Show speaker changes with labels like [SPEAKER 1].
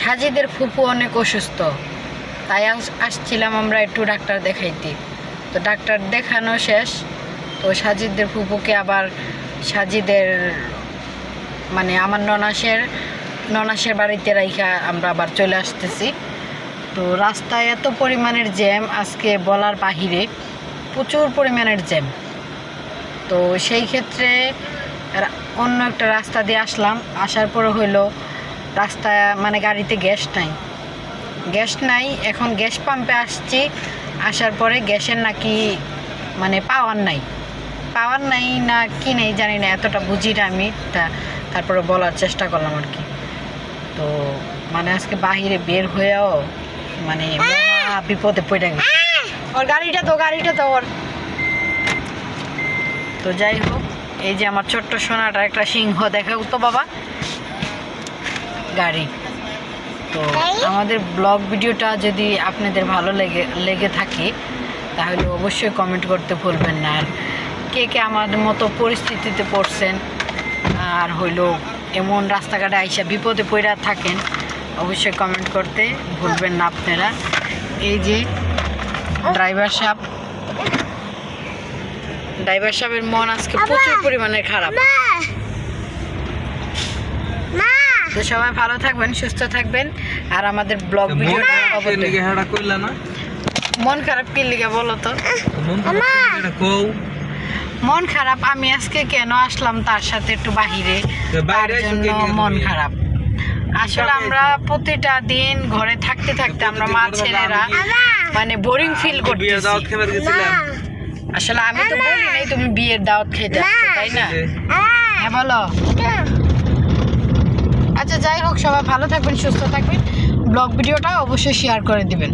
[SPEAKER 1] সাজিদের ফুপু অনেক অসুস্থ, তাই আসছিলাম আমরা একটু ডাক্তার দেখাইতে। তো ডাক্তার দেখানো শেষ, তো সাজিদের ফুপুকে আবার সাজিদের মানে আমার ননাসের বাড়িতে রাইখা আমরা আবার চলে আসতেছি। তো রাস্তায় এত পরিমাণের জ্যাম, আজকে বলার বাহিরে প্রচুর পরিমাণের জ্যাম। তো সেই ক্ষেত্রে অন্য একটা রাস্তা দিয়ে আসলাম। আসার পরে হইলো রাস্তা মানে গাড়িতে গ্যাস নাই। এখন গ্যাস পাম্পে আসছি, আসার পরে গ্যাসের নাকি মানে পাওয়ার নাই না কি নেই জানি না, এতটা বুঝি না আমি। তারপরে বলার চেষ্টা করলাম আর কি। তো মানে আজকে বাহিরে বের হয়েও মানে মহা বিপদে পড়ে গেছে। ওর গাড়িটা তো ওর। তো যাই হোক, এই যে আমার ছোট্ট সোনাটা একটা সিংহ দেখাও তো বাবা, গাড়ি। তো আমাদের ব্লগ ভিডিওটা যদি আপনাদের ভালো লেগে থাকে তাহলে অবশ্যই কমেন্ট করতে ভুলবেন না। আর কে আমাদের মতো পরিস্থিতিতে পড়ছেন আর হইলো এমন রাস্তাঘাটে আইসা বিপদে পড়ে থাকেন, অবশ্যই কমেন্ট করতে ভুলবেন না আপনারা। এই যে ড্রাইভার সাহেবের মন আজকে প্রচুর পরিমাণে খারাপ। তো সবাই ভালো থাকবেন, সুস্থ থাকবেন। আর আমাদের ব্লগ ভিডিওটা মন খারাপ কি লিগে বলো তো? মন খারাপ আমি আজকে কেন আসলাম তার সাথে একটু বাহিরে, তার জন্য মন খারাপ। আসলে আমরা প্রতিটা দিন ঘরে থাকতে আমরা মা ছেলেরা মানে বোরিং ফিল করতেছি। আসলে আমি তো বলি নাই তুমি বিয়ের দাওয়াত খেতে আসছো, তাই না? হ্যাঁ বলো। আচ্ছা যাই হোক, সবাই ভালো থাকবেন, সুস্থ থাকবেন। ব্লগ ভিডিওটা অবশ্যই শেয়ার করে দিবেন।